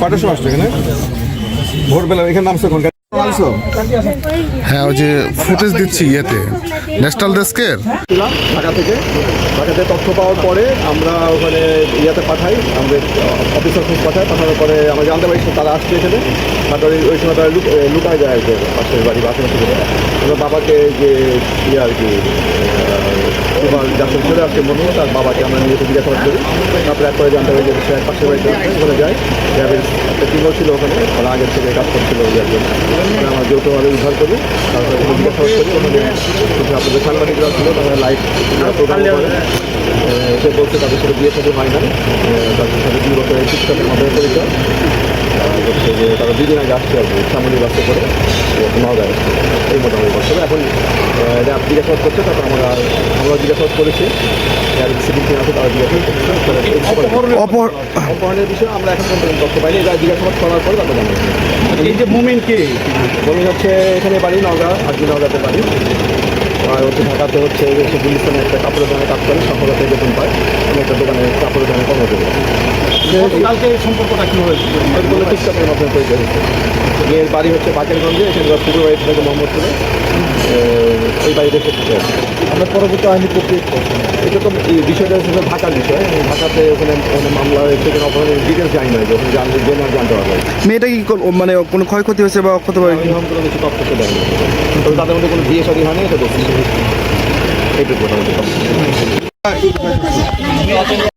কটার সময় আসছো এখানে? ভোরবেলা এখানে নামছো কোন? হ্যাঁ, ওই যে ফুটেজ দিচ্ছি ইয়েতে ন্যাশনাল ডেস্কের। ঢাকাতে তথ্য পাওয়ার পরে আমরা ওখানে ইয়াতে পাঠাই, আমাদের অফিসার পাঠানোর পরে আমরা জানতে পারি তারা আসছে এখানে। তারপরে ওই সময় তারা লুকায় যায় আর কি, পাশের বাড়ি আশেপাশে থেকে। আমরা বাবাকে যে ইয়ে আর কি যখন চলে আসছে মনে হয়, তার বাবাকে আমরা নিয়ে জিজ্ঞাসাবাদ করি। তারপরে একবারে জানতে পারি যে সে এক পাশের বাড়িতে ওখানে যায়। র্যাবের একটা টিমও ছিল ওখানে, তারা আগের থেকে কাজ করছিল ইয়ার জন্য। আমরা যৌথভাবে উদ্ধার করি, তারপরে জিজ্ঞাসাবাদ করি। ওখানে আপনাদের সাংবাদিকরা ছিল, তারা লাইভ প্রোগ্রাম করে। সে বলছে তাদের সাথে বিয়ে সাথে হয় না, তাদের সাথে 2 বছরের শিক্ষকের মাধ্যমে পরিচয়। হচ্ছে যে তারা 2 দিন আগে আসছে আর কি, সামনে বাসে করে নওগাঁয় আসছে। এই মোটামুটি বছর এখন র্যাব জিজ্ঞাসাবাদ করছে। তারপর আমরা জিজ্ঞাসাবাদ করেছি, সিভিল টিম আছে, তারা জিজ্ঞাসাবাদ করছে। অপহরণের বিষয়ে আমরা এখন পর্যন্ত তথ্য পাইনি। এরা জিজ্ঞাসাবাদ করার পরে তারপর জানাবো। এই যে মুভমেন্ট কি মনে হচ্ছে, এখানে বাড়ি নওগাঁ, আজকে নওগাঁতে বাড়ি। আর হচ্ছে ঢাকাতে হচ্ছে সে গুলিস্তানে একটা কাপড়ের দোকানে কাজ করে, সফলতা বেতন পায়। আমি একটা দোকানে কাপড়ের দোকানে কর্মচারী। কালকে এই সম্পর্কটা কী হয়েছে? টিকটকের মাধ্যমে পরিচয় হয়েছে। মেয়ের বাড়ি হচ্ছে বাকেরগঞ্জে, এখানে পূর্ব বাড়ি থেকে মোহাম্মদপুরে। এই বাড়িতে এসেছে। আমরা পরবর্তী আইনি প্রক্রিয়া এটা তো এই বিষয়টা হচ্ছে ঢাকার বিষয়। ঢাকাতে ওখানে মামলা থেকে অপরাধের ডিটেলস জানি না, যখন জানতে পারবে। মেয়েটা কি মানে কোনো ক্ষয়ক্ষতি হয়েছে বা অক্ষত পারে? এরকম কোনো কিছু তথ্য তো দেয়নি, তবে তাদের মধ্যে কোনো বিয়ে শাদী হয়নি, এটা বলছি। এইটুকু মোটামুটি।